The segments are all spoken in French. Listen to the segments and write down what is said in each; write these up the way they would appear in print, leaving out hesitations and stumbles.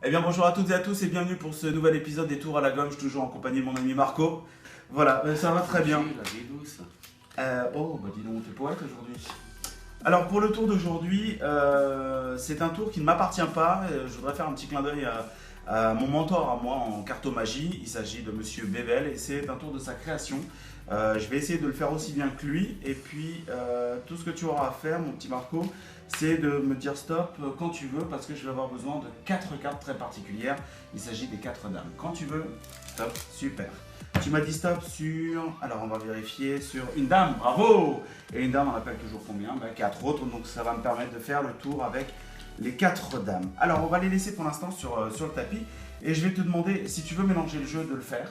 Eh bien bonjour à toutes et à tous et bienvenue pour ce nouvel épisode des Tours à la Gomme. Je suis toujours en compagnie de mon ami Marco. Voilà, ça va très bien. La vie douce. Oh, bah dis donc, t'es poète aujourd'hui. Alors pour le tour d'aujourd'hui, c'est un tour qui ne m'appartient pas. Je voudrais faire un petit clin d'œil à mon mentor à moi en cartomagie. Il s'agit de Monsieur Bebel et c'est un tour de sa création. Je vais essayer de le faire aussi bien que lui. Et puis tout ce que tu auras à faire, mon petit Marco, c'est de me dire stop quand tu veux parce que je vais avoir besoin de 4 cartes très particulières. Il s'agit des 4 dames. Quand tu veux, stop, super. Tu m'as dit stop sur, alors on va vérifier, sur une dame, bravo. Et une dame on appelle toujours combien? 4 autres, donc ça va me permettre de faire le tour avec les 4 dames. Alors on va les laisser pour l'instant sur le tapis et je vais te demander si tu veux mélanger le jeu de le faire.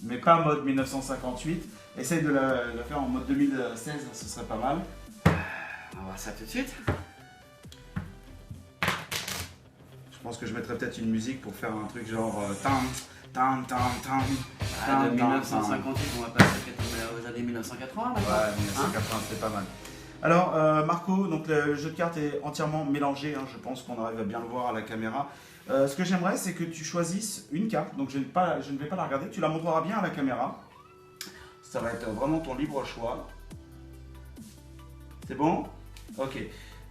Mais pas en mode 1958, essaye de le faire en mode 2016, ce serait pas mal. On va voir ça tout de suite. Je pense que je mettrais peut-être une musique pour faire un truc genre tam. De 1958, on va passer aux années 1980. Ouais, 1980, c'est pas mal. Alors, Marco, donc le jeu de cartes est entièrement mélangé, hein, je pense qu'on arrive à bien le voir à la caméra. Ce que j'aimerais, c'est que tu choisisses une carte, donc je ne vais pas la regarder, tu la montreras bien à la caméra. Ça va être vraiment ton libre choix. C'est bon? Ok.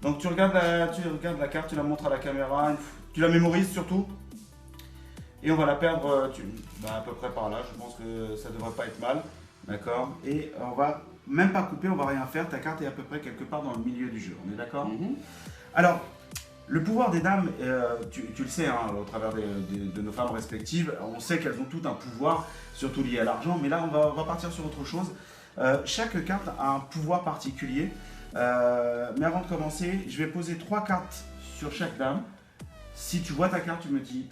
Donc tu regardes la carte, tu la montres à la caméra, tu la mémorises surtout. Et on va la perdre à peu près par là, je pense que ça devrait pas être mal. D'accord? Et on va même pas couper, on va rien faire, ta carte est à peu près quelque part dans le milieu du jeu, on est d'accord? Alors, le pouvoir des dames, tu le sais, hein, au travers de nos femmes respectives, on sait qu'elles ont tout un pouvoir, surtout lié à l'argent, mais là on va partir sur autre chose. Chaque carte a un pouvoir particulier, mais avant de commencer, je vais poser 3 cartes sur chaque dame. Si tu vois ta carte, tu me dis,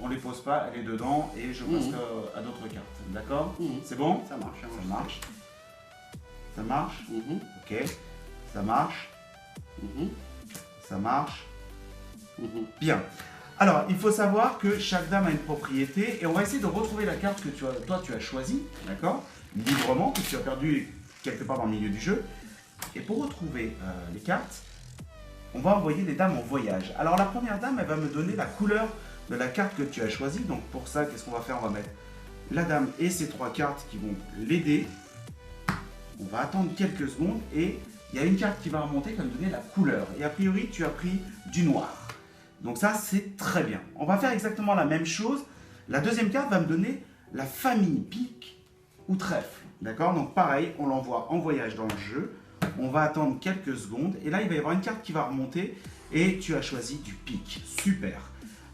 on les pose pas, elle est dedans, et je passerai à d'autres cartes, d'accord? C'est bon? Ça marche, Ça marche. Ça marche? Ok. Ça marche? Ça marche? Bien. Alors, il faut savoir que chaque dame a une propriété et on va essayer de retrouver la carte que toi tu as choisie, d'accord? Librement, que tu as perdu quelque part dans le milieu du jeu. Et pour retrouver les cartes, on va envoyer les dames en voyage. Alors, la première dame, elle va me donner la couleur de la carte que tu as choisie. Donc, pour ça, qu'est-ce qu'on va faire? On va mettre la dame et ses 3 cartes qui vont l'aider. On va attendre quelques secondes et il y a une carte qui va remonter qui va me donner la couleur. Et a priori, tu as pris du noir. Donc ça, c'est très bien. On va faire exactement la même chose. La deuxième carte va me donner la famille pique ou trèfle. D'accord? Donc pareil, on l'envoie en voyage dans le jeu. On va attendre quelques secondes. Et là, il va y avoir une carte qui va remonter. Et tu as choisi du pique. Super.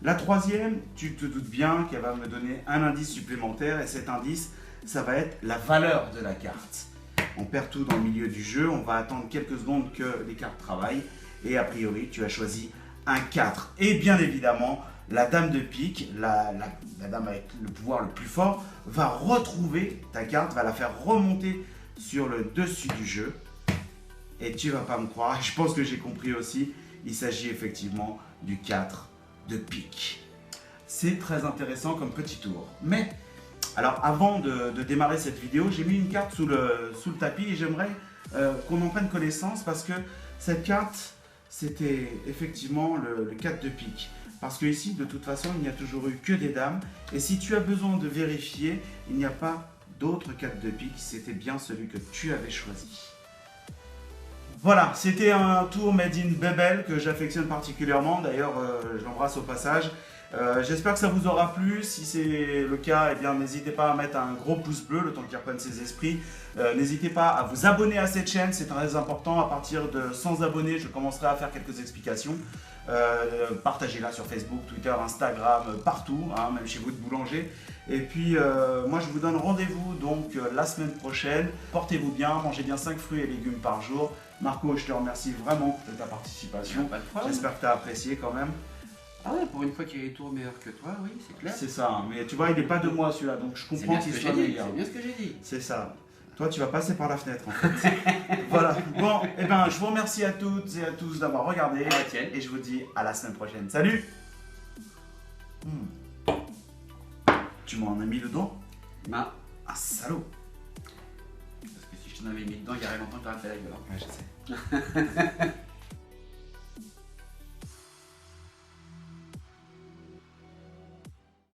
La troisième, tu te doutes bien qu'elle va me donner un indice supplémentaire. Et cet indice, ça va être la valeur de la carte. On perd tout dans le milieu du jeu. On va attendre quelques secondes que les cartes travaillent. Et a priori, tu as choisi un 4. Et bien évidemment, la dame de pique, la dame avec le pouvoir le plus fort, va retrouver ta carte, va la faire remonter sur le dessus du jeu. Et tu vas pas me croire, je pense que j'ai compris aussi, il s'agit effectivement du 4 de pique. C'est très intéressant comme petit tour. Mais, alors avant de démarrer cette vidéo, j'ai mis une carte sous le tapis et j'aimerais qu'on en prenne connaissance parce que cette carte, c'était effectivement le 4 de pique. Parce que ici, de toute façon, il n'y a toujours eu que des dames. Et si tu as besoin de vérifier, il n'y a pas d'autre 4 de pique. C'était bien celui que tu avais choisi. Voilà, c'était un tour made in Bebel que j'affectionne particulièrement. D'ailleurs, je l'embrasse au passage. J'espère que ça vous aura plu. Si c'est le cas, eh bien n'hésitez pas à mettre un gros pouce bleu le temps qu'il reprenne ses esprits. N'hésitez pas à vous abonner à cette chaîne, c'est très important. À partir de 100 abonnés, je commencerai à faire quelques explications. Partagez-la sur Facebook, Twitter, Instagram, partout, hein, même chez vous de boulanger. Et puis, moi je vous donne rendez-vous donc la semaine prochaine. Portez-vous bien, mangez bien 5 fruits et légumes par jour. Marco, je te remercie vraiment de ta participation. J'espère que tu as apprécié quand même. Ah ouais, pour une fois qu'il y a des tours meilleurs que toi, oui, c'est clair. C'est ça, hein. Mais tu vois, il n'est pas de moi celui-là, donc je comprends qu'il soit meilleur. C'est bien ce que j'ai dit. C'est ça. Toi, tu vas passer par la fenêtre en fait. Voilà. Bon, et ben, je vous remercie à toutes et à tous d'avoir regardé. Et je vous dis à la semaine prochaine. Salut. Tu m'en as mis le doigt? Non. Ah, salaud. Parce que si je t'en avais mis dedans, il y aurait longtemps que tu aurais fait la gueule. Ouais, je sais.